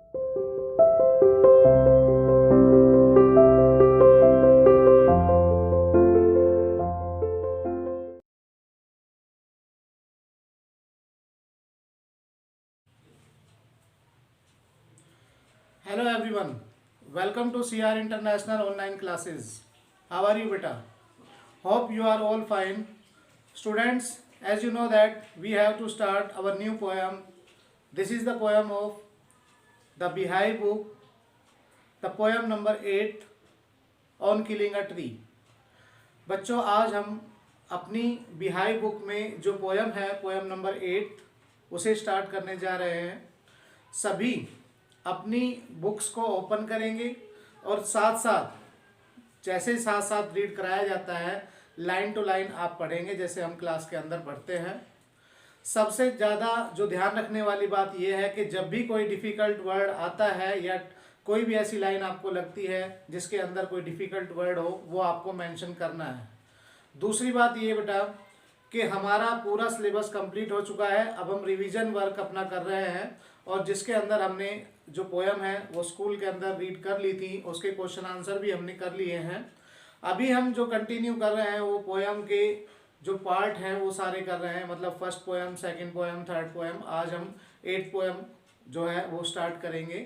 Hello everyone, welcome to CR International online classes. How are you beta? Hope you are all fine. Students, as you know that we have to start our new poem. This is the poem of the Beehive book, the poem number 8 on killing a tree. बच्चों आज हम अपनी बिहाई book में जो poem है poem number 8 उसे start करने जा रहे हैं। सभी अपनी बुक्स को ओपन करेंगे और साथ साथ जैसे साथ साथ रीड कराया जाता है लाइन टू लाइन आप पढ़ेंगे जैसे हम क्लास के अंदर पढ़ते हैं। सबसे ज़्यादा जो ध्यान रखने वाली बात यह है कि जब भी कोई डिफ़िकल्ट वर्ड आता है या कोई भी ऐसी लाइन आपको लगती है जिसके अंदर कोई डिफ़िकल्ट वर्ड हो वो आपको मेंशन करना है। दूसरी बात ये बेटा कि हमारा पूरा सिलेबस कंप्लीट हो चुका है, अब हम रिवीजन वर्क अपना कर रहे हैं और जिसके अंदर हमने जो पोयम है वो स्कूल के अंदर रीड कर ली थी, उसके क्वेश्चन आंसर भी हमने कर लिए हैं। अभी हम जो कंटिन्यू कर रहे हैं वो पोयम के जो पार्ट हैं वो सारे कर रहे हैं, मतलब first poem, second poem, third poem. आज हम 8 पोयम जो है वो स्टार्ट करेंगे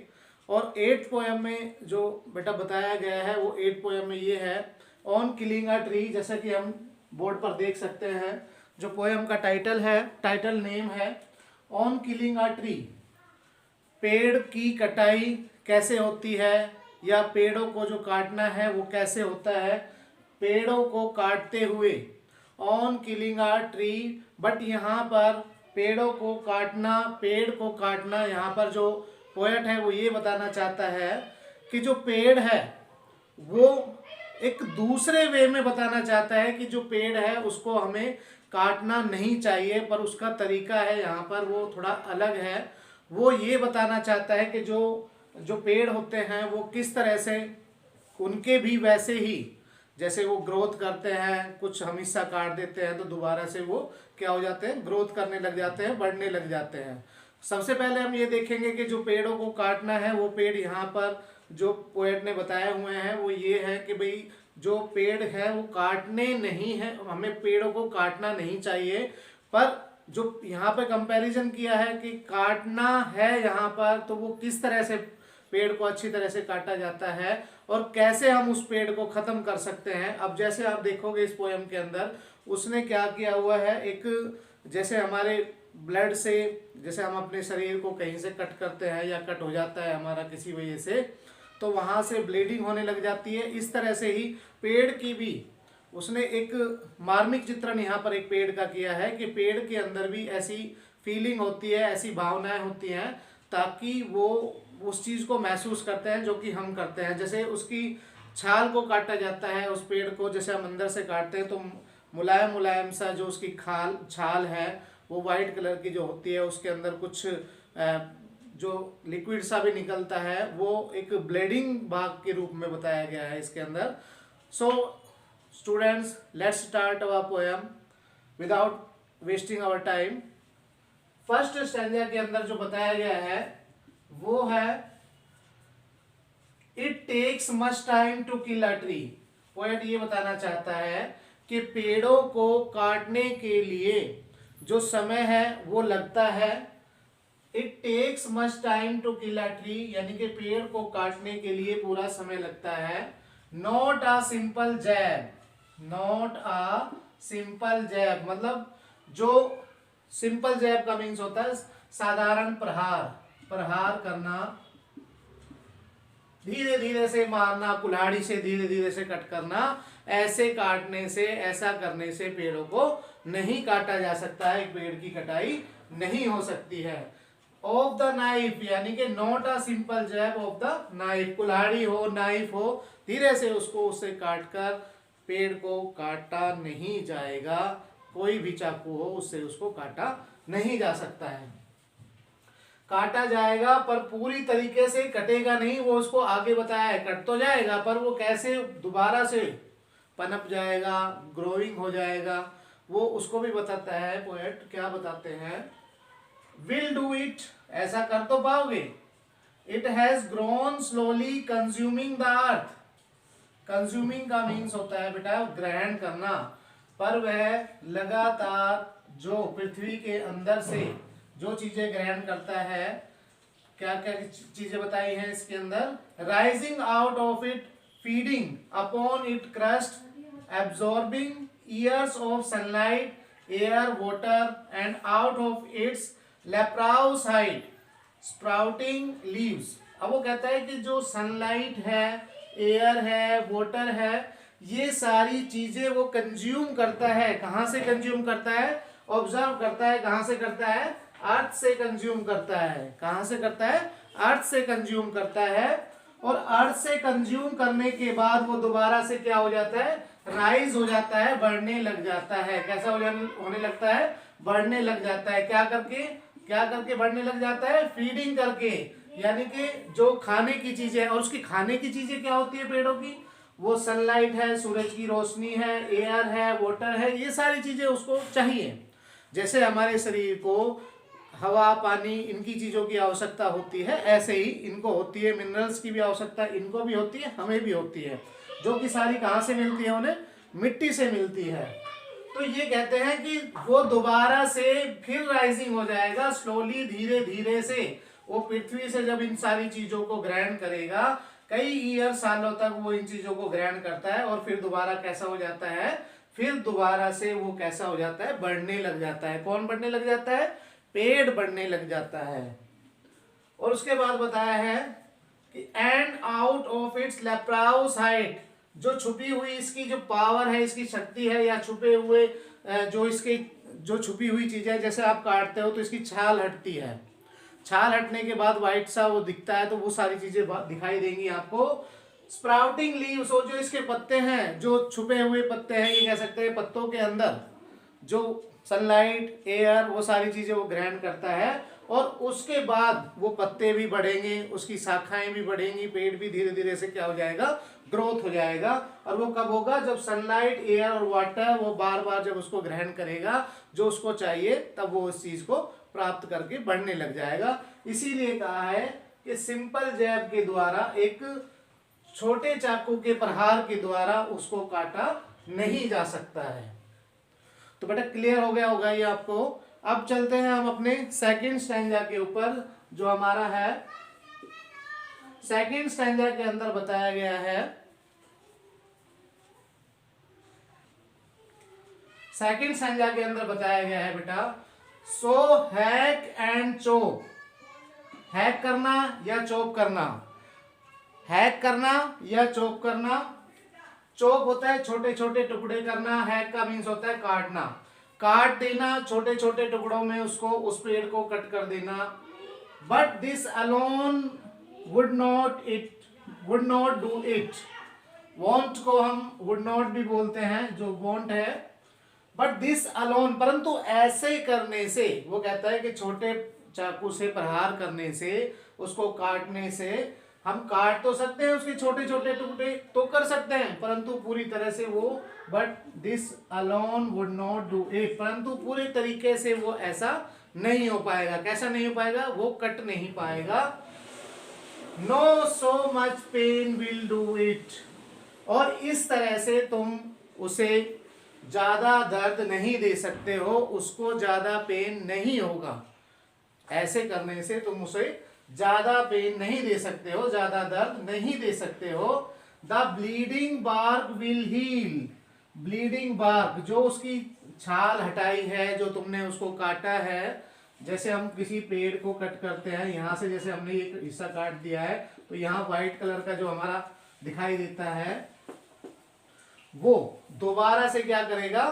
और 8 पोयम में जो बेटा बताया गया है वो 8 पोयम में ये है ऑन किलिंग अ ट्री। जैसा कि हम बोर्ड पर देख सकते हैं जो पोयम का टाइटल है, टाइटल नेम है ऑन किलिंग अ ट्री। पेड़ की कटाई कैसे होती है या पेड़ों को जो काटना है वो कैसे होता है, पेड़ों को काटते हुए on killing a tree. But यहाँ पर पेड़ों को काटना, पेड़ को काटना, यहाँ पर जो पोएट है वो ये बताना चाहता है कि जो पेड़ है वो एक दूसरे वे में बताना चाहता है कि जो पेड़ है उसको हमें काटना नहीं चाहिए, पर उसका तरीका है यहाँ पर वो थोड़ा अलग है। वो ये बताना चाहता है कि जो जो पेड़ होते हैं वो किस तरह से उनके भी वैसे ही जैसे वो ग्रोथ करते हैं, कुछ हम हिस्सा काट देते हैं तो दोबारा से वो क्या हो जाते हैं, ग्रोथ करने लग जाते हैं, बढ़ने लग जाते हैं। सबसे पहले हम ये देखेंगे कि जो पेड़ों को काटना है वो पेड़ यहाँ पर जो पोएट ने बताए हुए हैं वो ये है कि भाई जो पेड़ है वो काटने नहीं है, हमें पेड़ों को काटना नहीं चाहिए। पर जो यहाँ पे कंपैरिजन किया है कि काटना है यहाँ पर, तो वो किस तरह से पेड़ को अच्छी तरह से काटा जाता है और कैसे हम उस पेड़ को खत्म कर सकते हैं। अब जैसे आप देखोगे इस पोयम के अंदर उसने क्या किया हुआ है, एक जैसे हमारे ब्लड से जैसे हम अपने शरीर को कहीं से कट करते हैं या कट हो जाता है हमारा किसी वजह से तो वहां से ब्लीडिंग होने लग जाती है, इस तरह से ही पेड़ की भी उसने एक मार्मिक चित्रण यहाँ पर एक पेड़ का किया है कि पेड़ के अंदर भी ऐसी फीलिंग होती है, ऐसी भावनाएं होती हैं ताकि वो उस चीज़ को महसूस करते हैं जो कि हम करते हैं। जैसे उसकी छाल को काटा जाता है, उस पेड़ को जैसे हम अंदर से काटते हैं तो मुलायम मुलायम सा जो उसकी छाल है वो वाइट कलर की जो होती है, उसके अंदर कुछ जो लिक्विड सा भी निकलता है, वो एक ब्लीडिंग भाग के रूप में बताया गया है इसके अंदर। So students, let's start our poem without wasting our time. First stanza के अंदर जो बताया गया है वो है it takes much time to kill a tree. Poet ये बताना चाहता है कि पेड़ों को काटने के लिए जो समय है वो लगता है। It takes much time to kill a tree यानी कि पेड़ को काटने के लिए पूरा समय लगता है। Not a simple jab, not a simple jab मतलब जो सिंपल जैब का मीन्स होता है साधारण प्रहार, प्रहार करना, धीरे धीरे से मारना, कुल्हाड़ी से धीरे धीरे से कट करना, ऐसे काटने से, ऐसा करने से पेड़ों को नहीं काटा जा सकता है, एक पेड़ की कटाई नहीं हो सकती है। ऑफ द नाइफ यानी कि not a simple jab of the knife, कुल्हाड़ी हो, नाइफ हो, धीरे से उसको उससे काटकर पेड़ को काटा नहीं जाएगा। कोई भी चाकू हो उससे उसको काटा नहीं जा सकता है। काटा जाएगा पर पूरी तरीके से कटेगा नहीं, वो उसको आगे बताया है। कट तो जाएगा पर वो कैसे दोबारा से पनप जाएगा, ग्रोइंग हो जाएगा, वो उसको भी बताता है पोएट। क्या बताते हैं, विल डू इट, ऐसा कर तो पाओगे, it has grown slowly consuming the earth. Consuming का मीन्स होता है बेटा ग्रहण करना, पर वह लगातार जो पृथ्वी के अंदर से जो चीजें ग्रहण करता है, क्या क्या चीजें बताई हैं इसके अंदर, rising out of it, feeding upon it crust, absorbing years of sunlight, air, water and out of its leprosite sprouting leaves। अब वो कहता है कि जो सनलाइट है, एयर है, वाटर है, ये सारी चीजें वो कंज्यूम करता है। कहां से कंज्यूम करता है? ऑब्जर्व करता है। कहां से करता है? अर्थ से कंज्यूम करता है। कहां से करता है? अर्थ से कंज्यूम करता है। और अर्थ से कंज्यूम करने के बाद वो दोबारा से क्या हो जाता है? राइज हो जाता है, बढ़ने लग जाता है। कैसा होने लगता है? बढ़ने लग जाता है। क्या करके? क्या करके बढ़ने लग जाता है? फीडिंग करके, यानी कि जो खाने की चीजें, और उसकी खाने की चीजें क्या होती है पेड़ों की? वो सनलाइट है, सूरज की रोशनी है, एयर है, वाटर है, ये सारी चीजें उसको चाहिए। जैसे हमारे शरीर को हवा, पानी, इनकी चीजों की आवश्यकता होती है, ऐसे ही इनको होती है। मिनरल्स की भी आवश्यकता इनको भी होती है, हमें भी होती है, जो कि सारी कहां से मिलती है? उन्हें मिट्टी से मिलती है। तो ये कहते हैं कि वो दोबारा से फिर राइजिंग हो जाएगा स्लोली, धीरे धीरे से। वो पृथ्वी से जब इन सारी चीजों को ग्रहण करेगा, कई ईयर, सालों तक वो इन चीजों को ग्रहण करता है, और फिर दोबारा कैसा हो जाता है? फिर दोबारा से वो कैसा हो जाता है? बढ़ने लग जाता है। कौन बढ़ने लग जाता है? पेड़ बढ़ने लग जाता है। और उसके बाद बताया है कि एंड आउट ऑफ इट्स लेप्राउसाइट, जो छुपी हुई इसकी जो पावर है, इसकी शक्ति है, या छुपे हुए जो इसके जो छुपी हुई चीजें, जैसे आप काटते हो तो इसकी छाल हटती है, छाल हटने के बाद व्हाइट सा वो दिखता है, तो वो सारी चीजें दिखाई देंगी आपको। स्प्राउटिंग लीव्स, जो इसके पत्ते हैं, जो छुपे हुए पत्ते हैं, ये कह सकते हैं पत्तों के अंदर जो सनलाइट, एयर, वो सारी चीजें वो ग्रहण करता है, और उसके बाद वो पत्ते भी बढ़ेंगे, उसकी शाखाएं भी बढ़ेंगी, पेड़ भी धीरे धीरे से क्या हो जाएगा? ग्रोथ हो जाएगा। और वो कब होगा? जब सनलाइट, एयर और वाटर वो बार बार जब उसको ग्रहण करेगा, जो उसको चाहिए, तब वो उस चीज को प्राप्त करके बढ़ने लग जाएगा। इसीलिए कहा है कि सिंपल जैब के द्वारा, एक छोटे चाकू के प्रहार के द्वारा उसको काटा नहीं जा सकता है। तो बेटा क्लियर हो गया होगा ये आपको। अब चलते हैं हम अपने सेकंड स्टैंजा के ऊपर, जो हमारा है सेकंड स्टैंजा के अंदर बताया गया है। सेकंड स्टैंजा के अंदर बताया गया है बेटा, सो हैक एंड चोप। हैक करना या चोप करना, हैक करना या चोप करना। चोप होता है छोटे छोटे टुकड़े करना, हैक का मीन्स होता है काटना, काट देना छोटे छोटे टुकड़ों में उसको, उस पेड़ को कट कर देना। But this alone would not do it. Want को हम वुड नॉट भी बोलते हैं, जो वॉन्ट है। बट दिस अलोन, परंतु ऐसे करने से, वो कहता है कि छोटे चाकू से प्रहार करने से, उसको काटने से, हम काट तो सकते हैं, उसके छोटे छोटे टुकड़े तो कर सकते हैं, परंतु पूरी तरह से वो, but this alone would not do it, परंतु पूरे तरीके से वो ऐसा नहीं हो पाएगा। कैसा नहीं हो पाएगा? वो कट नहीं पाएगा। No so much pain will do it, और इस तरह से तुम उसे ज्यादा दर्द नहीं दे सकते हो, उसको ज्यादा पेन नहीं होगा। ऐसे करने से तुम उसे ज्यादा पेन नहीं दे सकते हो, ज्यादा दर्द नहीं दे सकते हो। The bleeding bark will heal. Bleeding bark, जो उसकी छाल हटाई है, जो तुमने उसको काटा है, जैसे हम किसी पेड़ को कट करते हैं, यहाँ से जैसे हमने एक हिस्सा काट दिया है, तो यहाँ व्हाइट कलर का जो हमारा दिखाई देता है, वो दोबारा से क्या करेगा?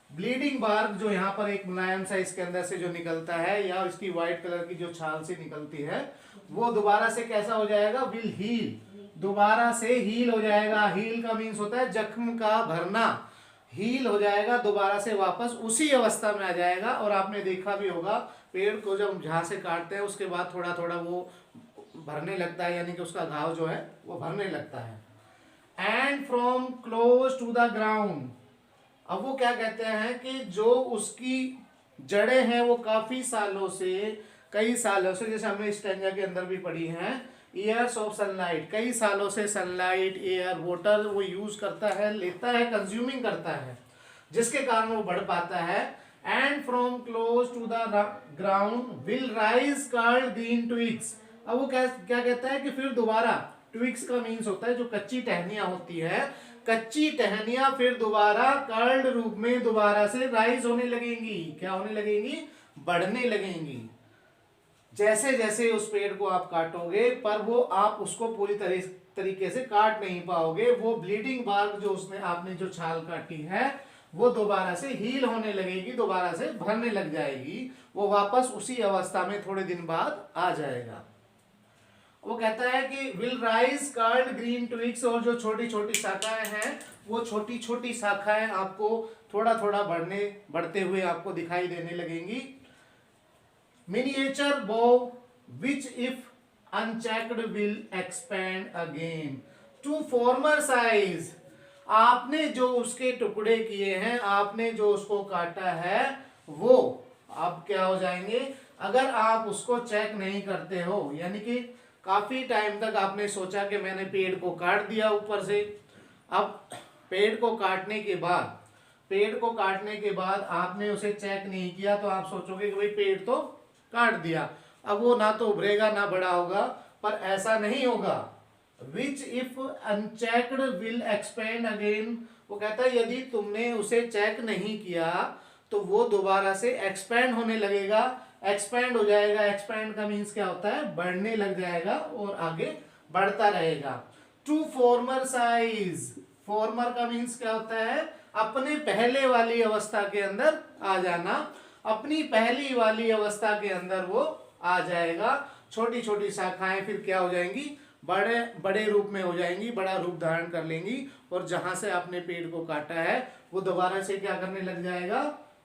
ब्लीडिंग बार्क, जो यहाँ पर एक मुलायम सा इसके अंदर से जो निकलता है, या इसकी व्हाइट कलर की जो छाल से निकलती है, वो दोबारा से कैसा हो जाएगा? विल हील, दोबारा से हील हो जाएगा। हील का मीन्स होता है जख्म का भरना। हील हो जाएगा, दोबारा से वापस उसी अवस्था में आ जाएगा। और आपने देखा भी होगा, पेड़ को जब जहां से काटते हैं, उसके बाद थोड़ा थोड़ा वो भरने लगता है, यानी कि उसका घाव जो है वो भरने लगता है। And from close to the ground, अब वो क्या कहते हैं कि जो उसकी जड़ें हैं वो काफी सालों से, कई सालों से, जैसे हमने स्टैंजा के अंदर भी पढ़ी हैं, ईयर्स ऑफ सनलाइट, कई सालों से सनलाइट, एयर, वाटर वो यूज करता है, लेता है, कंज्यूमिंग करता है, जिसके कारण वो बढ़ पाता है। And from close to the ground will rise curled green twigs. अब वो क्या क्या कहता है कि फिर दोबारा, ट्विग्स का मीन्स होता है जो कच्ची टहनियां होती है, कच्ची टहनियां फिर दोबारा कर्ल्ड रूप में दोबारा से राइज होने लगेंगी। क्या होने लगेंगी? बढ़ने लगेंगी। जैसे जैसे उस पेड़ को आप काटोगे, पर वो आप उसको पूरी तरीके से काट नहीं पाओगे, वो ब्लीडिंग बार्क जो उसने आपने जो छाल काटी है वो दोबारा से हील होने लगेगी, दोबारा से भरने लग जाएगी, वो वापस उसी अवस्था में थोड़े दिन बाद आ जाएगा। वो कहता है कि will rise curled green twigs, और जो छोटी छोटी शाखाएं हैं वो छोटी छोटी शाखाएं आपको थोड़ा थोड़ा बढ़ते हुए आपको दिखाई देने लगेंगी। Miniature bow which if unchecked will expand again to former size। आपने जो उसके टुकड़े किए हैं, आपने जो उसको काटा है, वो अब क्या हो जाएंगे, अगर आप उसको चेक नहीं करते हो, यानी कि काफी टाइम तक आपने सोचा कि मैंने पेड़ को काट दिया ऊपर से, अब पेड़ को काटने के बाद आपने उसे चेक नहीं किया, तो आप सोचोगे कि भाई पेड़ तो काट दिया, अब वो ना तो उभरेगा ना बड़ा होगा, पर ऐसा नहीं होगा। Which if unchecked will expand again. वो कहता है यदि तुमने उसे चेक नहीं किया तो वो दोबारा से एक्सपेंड होने लगेगा, एक्सपेंड हो जाएगा। एक्सपेंड का मीन्स क्या होता है? बढ़ने लग जाएगा और आगे बढ़ता रहेगा। टू फॉर्मर साइज, फॉर्मर का मीन्स क्या होता है? अपने पहले वाली अवस्था के अंदर आ जाना, अपनी पहली वाली अवस्था के अंदर वो आ जाएगा। छोटी छोटी शाखाएं फिर क्या हो जाएंगी? बड़े बड़े रूप में हो जाएंगी, बड़ा रूप धारण कर लेंगी, और जहां से आपने पेड़ को काटा है वो दोबारा से क्या करने लग जाएगा?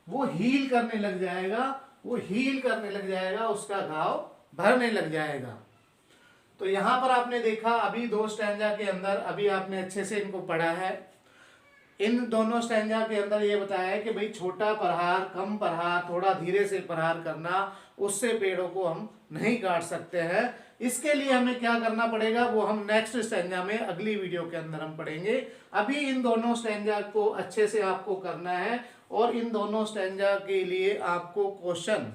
वो हील करने लग जाएगा, वो हील करने लग जाएगा, उसका घाव भरने लग जाएगा। तो यहां पर आपने देखा अभी दो स्टैंजा के अंदर, अभी आपने अच्छे से इनको पढ़ा है। इन दोनों स्टैंजा के अंदर ये बताया है कि भाई छोटा प्रहार, कम प्रहार, थोड़ा धीरे से प्रहार करना, उससे पेड़ों को हम नहीं काट सकते हैं। इसके लिए हमें क्या करना पड़ेगा वो हम नेक्स्ट स्टैंजा में अगली वीडियो के अंदर हम पढ़ेंगे। अभी इन दोनों स्टैंजा को अच्छे से आपको करना है, और इन दोनों स्टैंजा के लिए आपको क्वेश्चन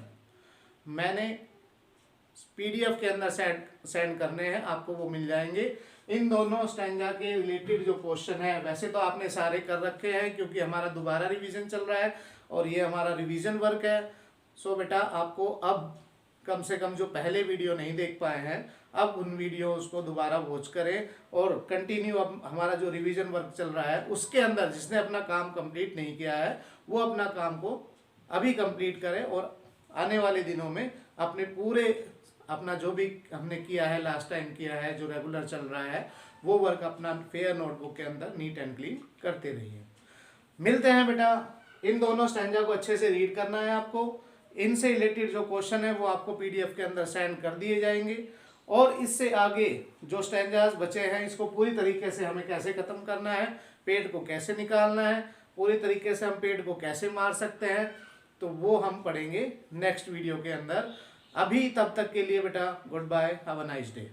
मैंने पीडीएफ के अंदर सेंड करने हैं, आपको वो मिल जाएंगे। इन दोनों स्टैंजा के रिलेटेड जो क्वेश्चन है, वैसे तो आपने सारे कर रखे हैं क्योंकि हमारा दोबारा रिवीजन चल रहा है और ये हमारा रिवीजन वर्क है। सो बेटा आपको अब कम से कम जो पहले वीडियो नहीं देख पाए हैं, अब उन वीडियोस को दोबारा वॉच करें और कंटिन्यू अब हमारा जो रिवीजन वर्क चल रहा है उसके अंदर जिसने अपना काम कंप्लीट नहीं किया है वो अपना काम को अभी कंप्लीट करें, और आने वाले दिनों में अपना जो भी हमने किया है, लास्ट टाइम किया है, जो रेगुलर चल रहा है, वो वर्क अपना फेयर नोटबुक के अंदर नीट एंड क्लीन करते रहिए। मिलते हैं बेटा। इन दोनों स्टैंजा को अच्छे से रीड करना है आपको। इनसे रिलेटेड जो क्वेश्चन है वो आपको पीडीएफ के अंदर सेंड कर दिए जाएंगे, और इससे आगे जो स्टैंजास बचे हैं इसको पूरी तरीके से हमें कैसे खत्म करना है, पेड़ को कैसे निकालना है, पूरी तरीके से हम पेड़ को कैसे मार सकते हैं, तो वो हम पढ़ेंगे नेक्स्ट वीडियो के अंदर। अभी तब तक के लिए बेटा goodbye, have a nice day.